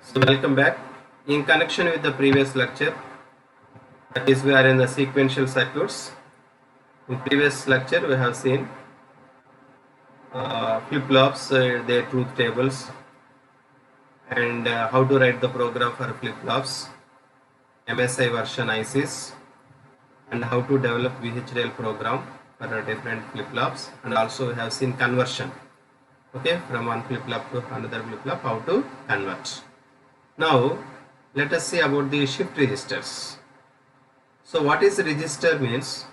So welcome back. In connection with the previous lecture, that is we are in the sequential circuits. In previous lecture we have seen flip-flops, their truth tables, and how to write the program for flip-flops, MSI version ICs, and how to develop VHDL program for different flip-flops, and also we have seen conversion. Okay, from one flip-flop to another flip-flop, how to convert. Now let us see about the shift registers. So what is register means?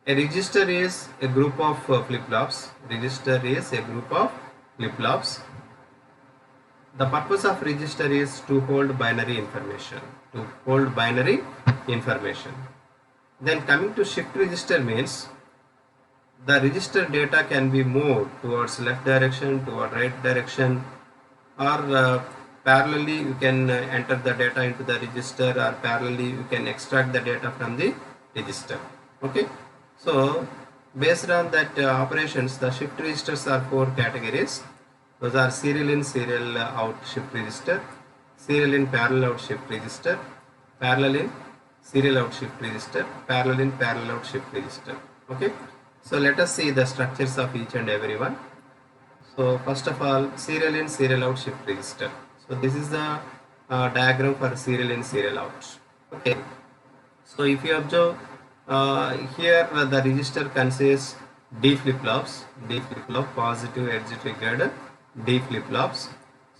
A register is a group of flip-flops. Register is a group of flip-flops. The purpose of register is to hold binary information. To hold binary information. Then coming to shift register means the register data can be moved towards left direction, toward right direction, or parallelly you can enter the data into the register, or parallelly you can extract the data from the register. Okay. So based on that operations, the shift registers are four categories. Those are serial in, serial out shift register, serial in, parallel out shift register, parallel in, serial out shift register, parallel in, parallel out shift register. Okay. So let us see the structures of each and every one. So first of all, serial in, serial out shift register. So this is the diagram for serial in, serial out. Okay. So if you observe here, the register consists D flip-flops, positive edge triggered D flip-flops.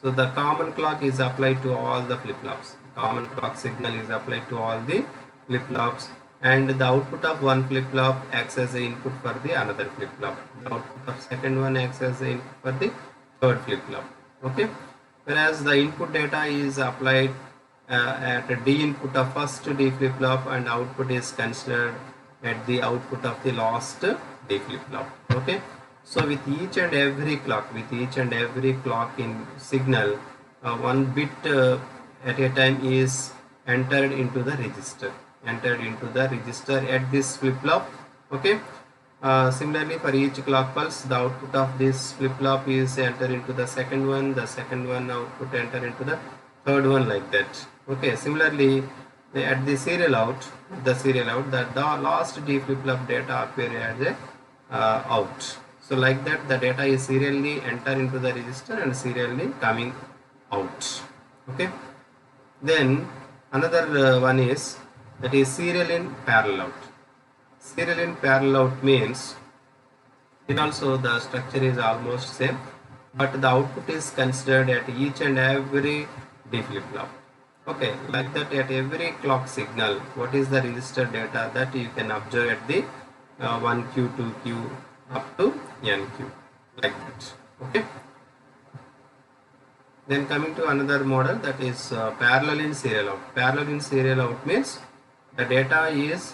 So the common clock is applied to all the flip-flops. Common clock signal is applied to all the flip-flops, and the output of one flip-flop acts as the input for the another flip-flop. The output of second one acts as the input for the third flip-flop. Okay. Whereas the input data is applied at D input of first D flip-flop, and output is considered at the output of the last D flip-flop. Okay. So with each and every clock, in signal, one bit at a time is entered into the register. At this flip-flop. Okay. Similarly, for each clock pulse, the output of this flip-flop is entered into the second one. The second one output enter into the third one, like that. Okay. Similarly, at the serial out, the last D flip-flop data appear as a out. So like that, the data is serially enter into the register and serially coming out. Okay. Then another one is, that is serial in, parallel out. Serial in, parallel out means, it also the structure is almost same, but the output is considered at each and every D flip-flop. Okay, like that, at every clock signal, what is the register data that you can observe at the 1Q, 2Q up to NQ, like that. Okay. Then coming to another model, that is parallel in, serial out. Parallel in, serial out means the data is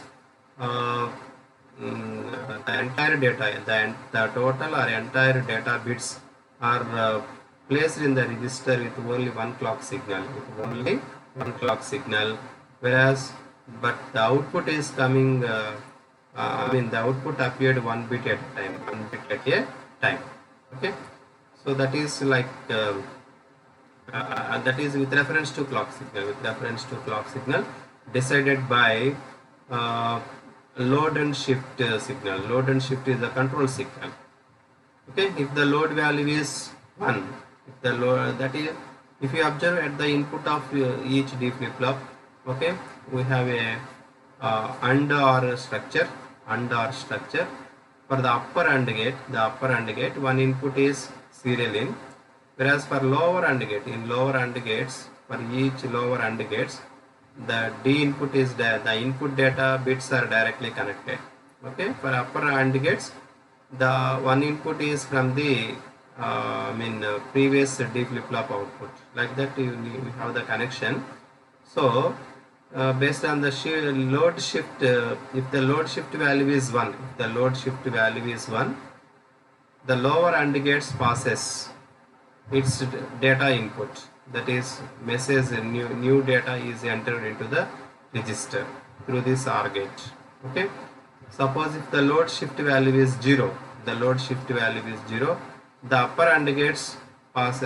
the entire data, the total or entire data bits are placed in the register with only one clock signal. Whereas, but the output is coming, the output appeared one bit at a time. Okay. So that is like, that is with reference to clock signal, decided by load and shift signal. Load and shift is the control signal. Okay. If the load value is 1, if you observe at the input of each D flip-flop, okay, we have a AND OR structure. For the upper AND gate, one input is serial in, whereas for lower AND gate, for each lower AND gates, the D input is the input data bits are directly connected. Okay. For upper AND gates, the one input is from the previous D flip-flop output. Like that, you have the connection. So based on the load shift, if the load shift value is 1, the lower AND gates passes its data input, that is message, new data is entered into the register through this OR gate. Okay. Suppose if the load shift value is 0, the upper AND gates pass,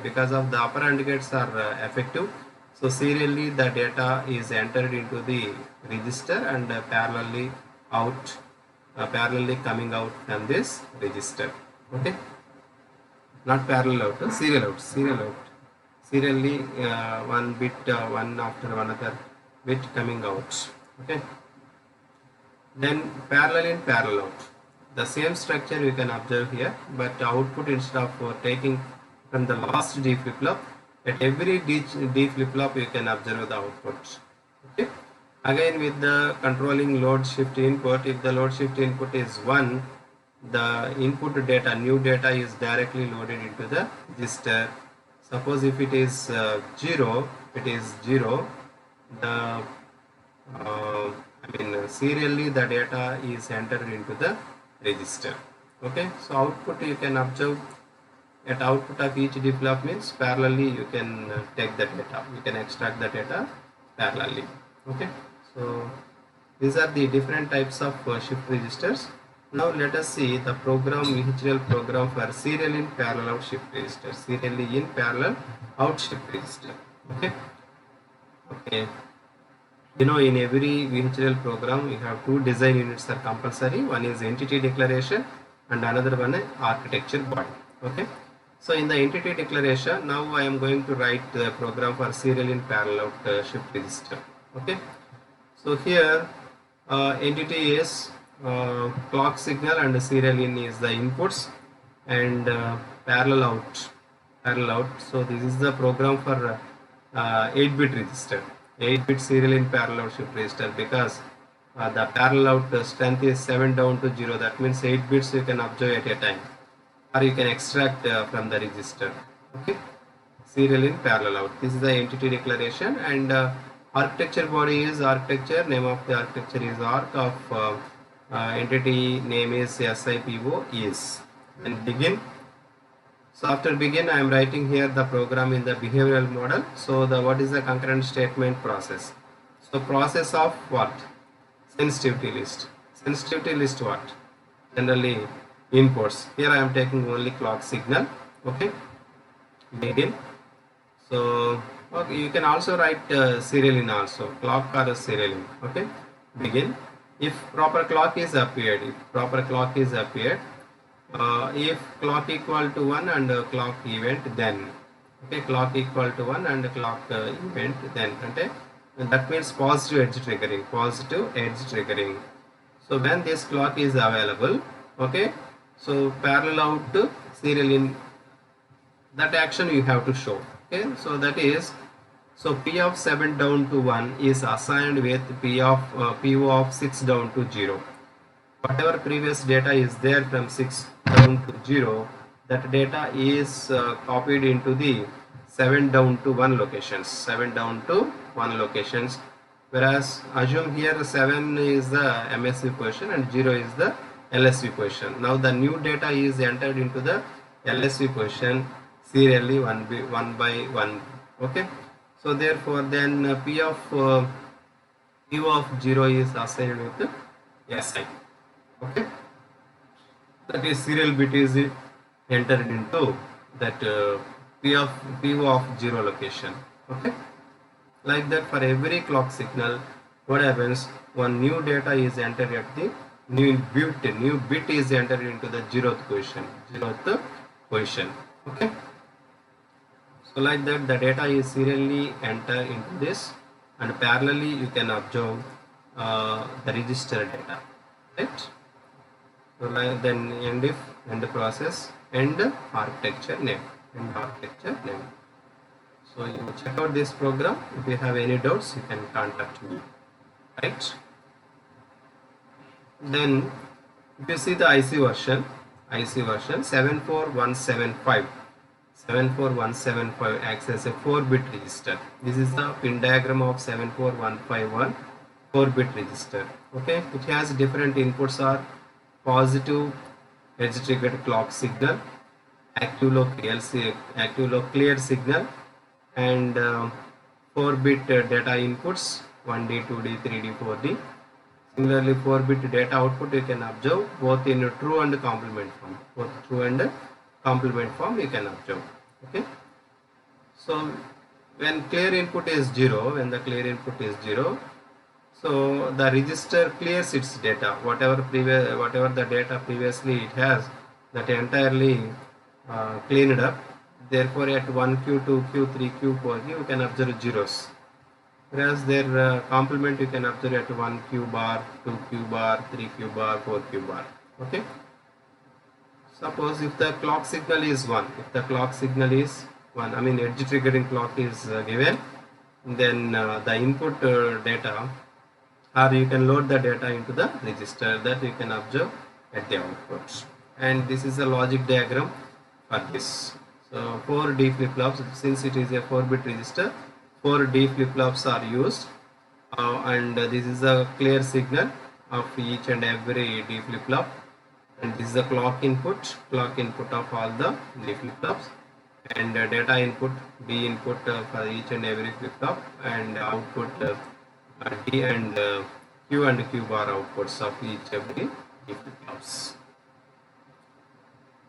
because of the upper AND gates are effective, so serially the data is entered into the register and parallelly out, parallelly coming out from this register. Okay, not parallel out, serial out, serially one bit, one after another bit coming out. Okay, then parallel in, parallel out. The same structure you can observe here, but output, instead of taking from the last D flip flop, at every D flip flop you can observe the output. Okay. Again with the controlling load shift input, if the load shift input is 1, the input data, new data is directly loaded into the register. Suppose if it is 0, the serially the data is entered into the register. Okay, so output you can observe at output of each D flop means parallelly you can take the data, you can extract the data parallelly. Okay, so these are the different types of shift registers. Now let us see the program, VHDL program for serial in, parallel out shift register, serially in, parallel out shift register. Okay, okay. You know, in every VHDL program we have two design units are compulsory. One is entity declaration and another one is architecture body. Okay, so in the entity declaration, now I am going to write the program for serial in, parallel out shift register. Okay, so here entity is clock signal and serial in is the inputs, and parallel out. So this is the program for 8-bit register, 8-bit serial in, parallel out shift register, because the parallel out strength is 7 down to 0. That means 8 bits you can observe at a time, or you can extract from the register. Okay, serial in, parallel out. This is the entity declaration, and architecture body is architecture. Name of the architecture is arc of entity name is SIPO is, and begin. So after begin I am writing here the program in the behavioral model. So the what is the concurrent statement process? So process of what? Sensitivity list. Sensitivity list what? Generally inputs. Here I am taking only clock signal. Okay, begin. So okay, you can also write serial in also, clock or serial in. Okay, begin. If proper clock is appeared, if clock equal to 1 and clock event, then okay, clock equal to 1 and clock event, then okay, and that means positive edge triggering. So when this clock is available, okay, so parallel out to serial in, that action you have to show. Okay, so that is, so P of 7 down to 1 is assigned with PO of 6 down to 0. Whatever previous data is there from 6 down to 0, that data is copied into the 7 down to 1 locations, whereas assume here 7 is the MSV position and 0 is the LSV position. Now the new data is entered into the LSV position serially one by one. Okay, so therefore then P of 0 is assigned with SI. Okay, that is serial bit is entered into that PO of 0 location. Okay, like that for every clock signal, what happens, one new data is entered at the new bit is entered into the 0th position. Okay, so like that the data is serially entered into this, and parallelly you can observe the register data, right? So like then end process, end architecture name. So you check out this program. If you have any doubts, you can contact me, right? Then if you see the IC version 74175 acts as a 4-bit register. This is the pin diagram of 74151 4-bit register. Okay, it has different inputs are positive edge triggered clock signal, active low clear signal, and 4-bit data inputs 1D, 2D, 3D, 4D. Similarly, 4-bit data output you can observe both in true and complement form. You can observe. Okay, so when clear input is 0, when the clear input is 0, so the register clears its data, whatever the data previously it has, that entirely cleaned up. Therefore at 1q, 2q, 3q, 4q you can observe zeros, whereas their complement you can observe at 1q bar, 2q bar, 3q bar, 4q bar. Okay, suppose if the clock signal is 1, if the clock signal is 1, I mean edge triggering clock is given, then the input data, or you can load the data into the register that you can observe at the output. And this is a logic diagram for this. So 4 D flip-flops, since it is a 4-bit register, 4 D flip-flops are used, and this is a clear signal of each and every D flip-flop, and this is the clock input of all the D flip-flops, and data input, D input for each and every flip-flop, and output D and Q and Q bar outputs of each every D flip-flops.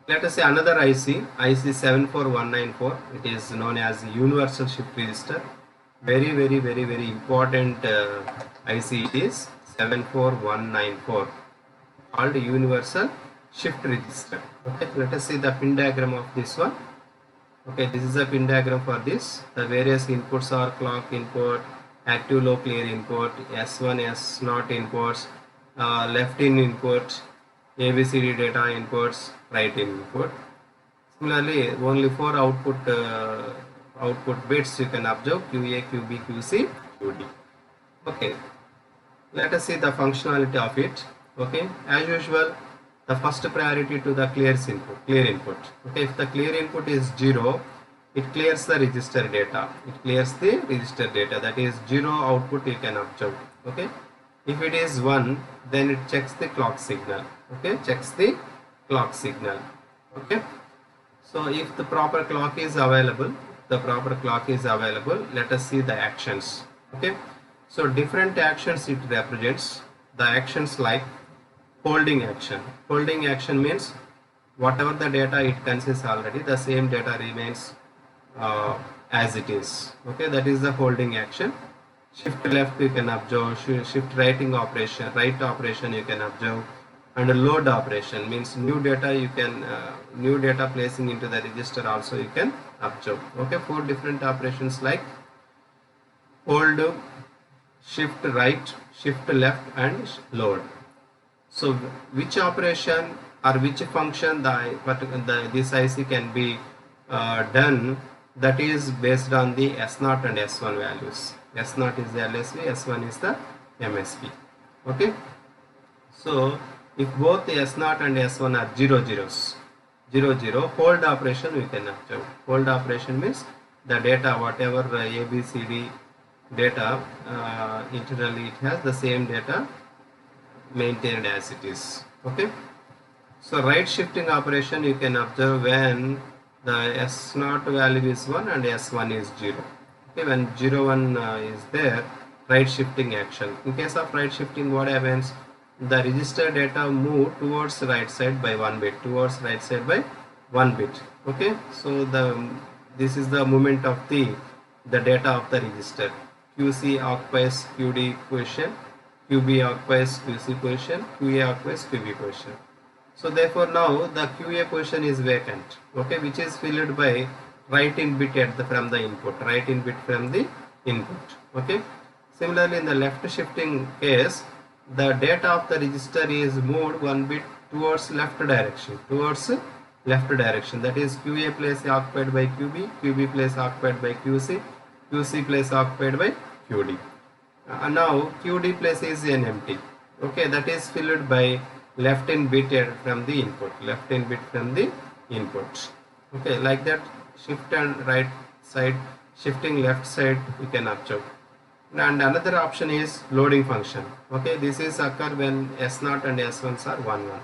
Let us say another IC 74194. It is known as universal shift register. Very important IC is 74194, called universal shift register. Okay, let us see the pin diagram of this one. Okay, this is a pin diagram for this. The various inputs are clock input, active low clear input, S1, S0 inputs, left in input, ABCD data inputs, right in input. Similarly, only 4 output bits you can observe: QA, QB, QC, QD. Okay, let us see the functionality of it. Okay, as usual, the first priority to the clear input. Okay, if the clear input is 0, it clears the register data. It clears the register data, that is 0 output you can observe. Okay, if it is 1, then it checks the clock signal. Okay, checks the clock signal. Okay, so if the proper clock is available, let us see the actions. Okay, so different actions it represents. The actions like holding action. Holding action means whatever the data it consists already, the same data remains as it is. Okay, that is the holding action. Shift left you can observe, shift right operation you can observe, and a load operation means new data you can new data placing into the register also you can observe. Okay, 4 different operations like hold, shift right, shift left, and load. So which operation or which function this IC can be done, that is based on the S0 and S1 values. S0 is the LSB, S1 is the MSB. Okay, so if both the S0 and S1 are 0, hold operation we can observe. Hold operation means the data, whatever ABCD data internally it has, the same data maintained as it is. Okay, so right shifting operation you can observe when the S0 value is 1 and S1 is 0. Okay, when 0, 1 is there, right shifting action. In case of right shifting, what happens? The register data move towards right side by 1 bit, Okay, so this is the movement of the data of the register. QC occupies QD position, QB occupies QC position, QA occupies QB position. So therefore now the QA position is vacant. Okay, which is filled by right in bit from the input. Okay, similarly in the left shifting case, the data of the register is moved 1 bit towards left direction, that is QA place occupied by QB, QB place occupied by QC, QC place occupied by QD. Now QD place is an empty. Okay, that is filled by left in bit from the input. Okay, like that, shift and right side, shifting left side we can observe. And another option is loading function. Okay, this is occur when S0 and S1s are 1, 1.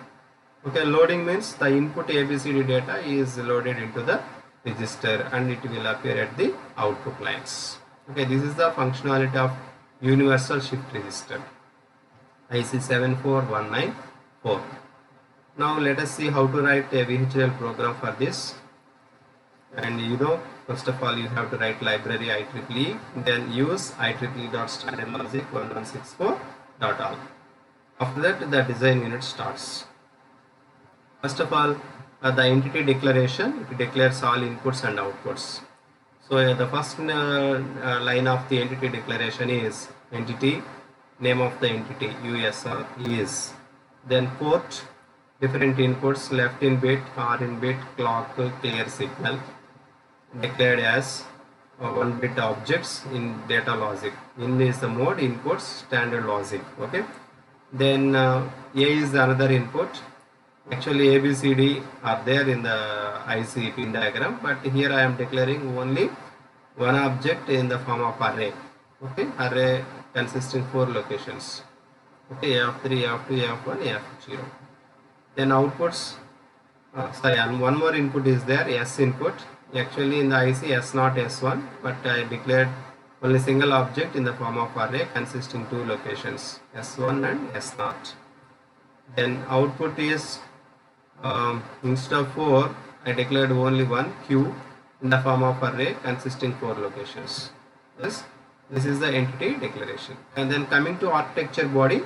Okay, loading means the input ABCD data is loaded into the register and it will appear at the output lines. Okay, this is the functionality of universal shift register, IC 74194. Now let us see how to write a VHDL program for this. And first of all you have to write library IEEE, then use IEEE.standardlogic1164.all. After that the design unit starts. First of all, the entity declaration, it declares all inputs and outputs. So the first line of the entity declaration is entity, name of the entity, USR is. Then port, different inputs, left in bit, R in bit, clock, clear signal, declared as 1-bit objects in data logic. In is the mode, inputs, standard logic. Okay. Then A is another input. Actually A, B, C, D are there in the IC pin diagram, but here I am declaring only one object in the form of array. Okay, array consisting 4 locations. Okay, A of 3, A of 2, A of 1, A of 0. Then outputs, and one more input is there, S input. Actually in the IC S0, S1, but I declared only single object in the form of array consisting 2 locations, S1 and S0. Then output is instead of 4 I declared only one, Q, in the form of array consisting 4 locations. This is the entity declaration. And then coming to architecture body,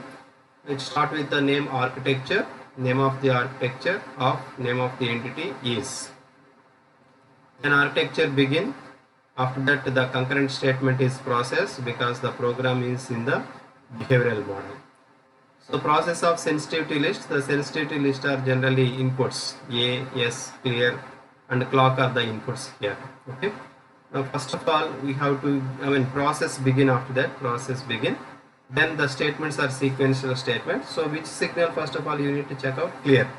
it start with the name architecture, name of the architecture of name of the entity is. Then architecture begin. After that the concurrent statement is processed because the program is in the behavioral model. So process of sensitivity list, the sensitivity list are generally inputs, A, S, clear and clock are the inputs here. Okay. Now first of all we have to, process begin. After that process begin, then the statements are sequential statements. So which signal first of all you need to check out? Clear.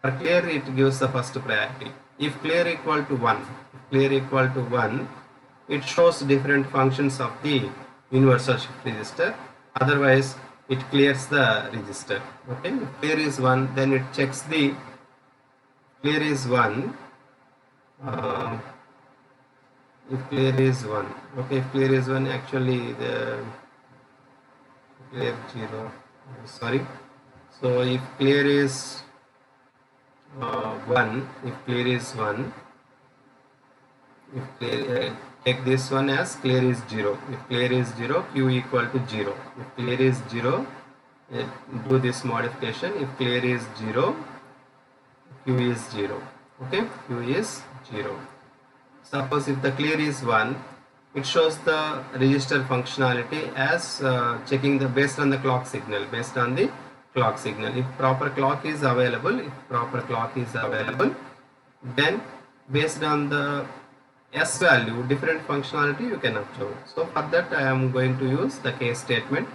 For clear it gives the first priority. If clear equal to 1, it shows different functions of the universal shift register. Otherwise it clears the register. Okay, if clear is 1, then it checks the clear is 1. If clear is 1, okay, if clear is 1, actually the clear 0, sorry. So if clear is 1, if clear is 1, if clear, take this one as clear is 0. If clear is 0, Q equal to 0. If clear is 0, do this modification. If clear is 0, Q is 0. Okay, Q is 0. Suppose if the clear is 1, it shows the register functionality as checking the based on the clock signal. Based on the clock signal, if proper clock is available, then based on the S value, different functionality you can observe. So for that I am going to use the case statement.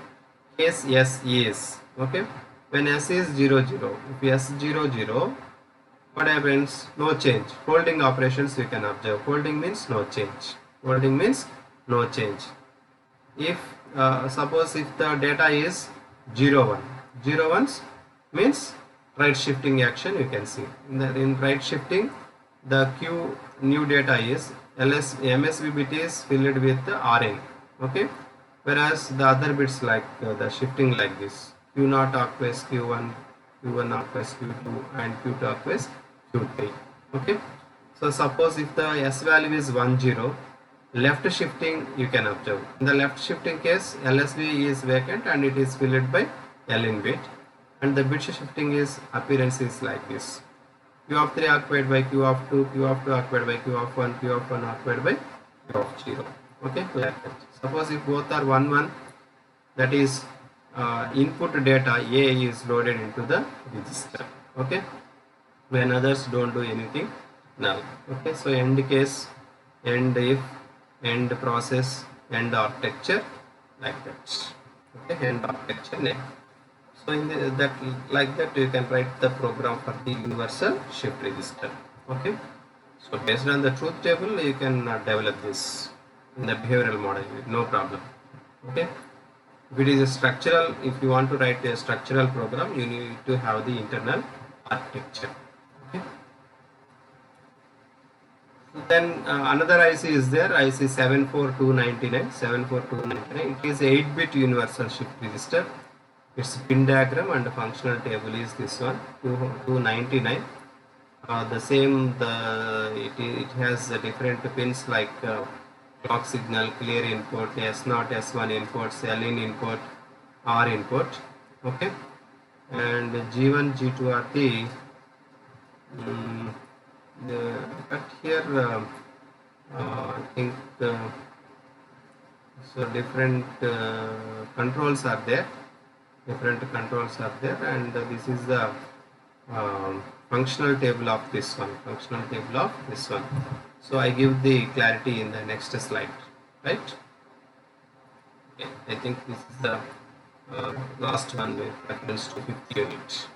Case S is, okay, when S is 0, 0, if S 0, 0, what happens? No change. Holding operations you can observe. Holding means no change. If suppose if the data is 0, 1, 0, 1s means right shifting action you can see. In right shifting, the Q new data is MSB bit is filled with the RN. Okay, whereas the other bits like the shifting like this, Q0 occupies Q1, Q1 occupies Q2 and Q2 occupies Q3. Okay, so suppose if the S value is 10, left shifting you can observe. In the left shifting case, LSB is vacant and it is filled by L in bit, and the bit shifting is appearance is like this. Q of 3 occupied by Q of 2, Q of 2 occupied by Q of 1, Q of 1 occupied by Q of 0. Okay, like that. Suppose if both are 1, 1, that is input data A is loaded into the register. Okay, when others don't do anything null. Okay, so end case, end if, end process, end architecture, like that. Okay, end architecture name. So in like that you can write the program for the universal shift register. Okay, so based on the truth table you can develop this in the behavioral model, no problem. Okay, if it is a structural, if you want to write a structural program, you need to have the internal architecture. Okay, then another IC is there, IC 74299. It is 8-bit universal shift register. Its pin diagram and functional table is this one, 299. The same, it has different pins like clock signal, clear input, S0, S1 inputs, Lin input, R input. Okay, and G1, G2 are mm, but here I think so different controls are there. Different controls are there, and this is the functional table of this one. Functional table of this one. So I give the clarity in the next slide, right? Okay, I think this is the last one with reference to 5th unit.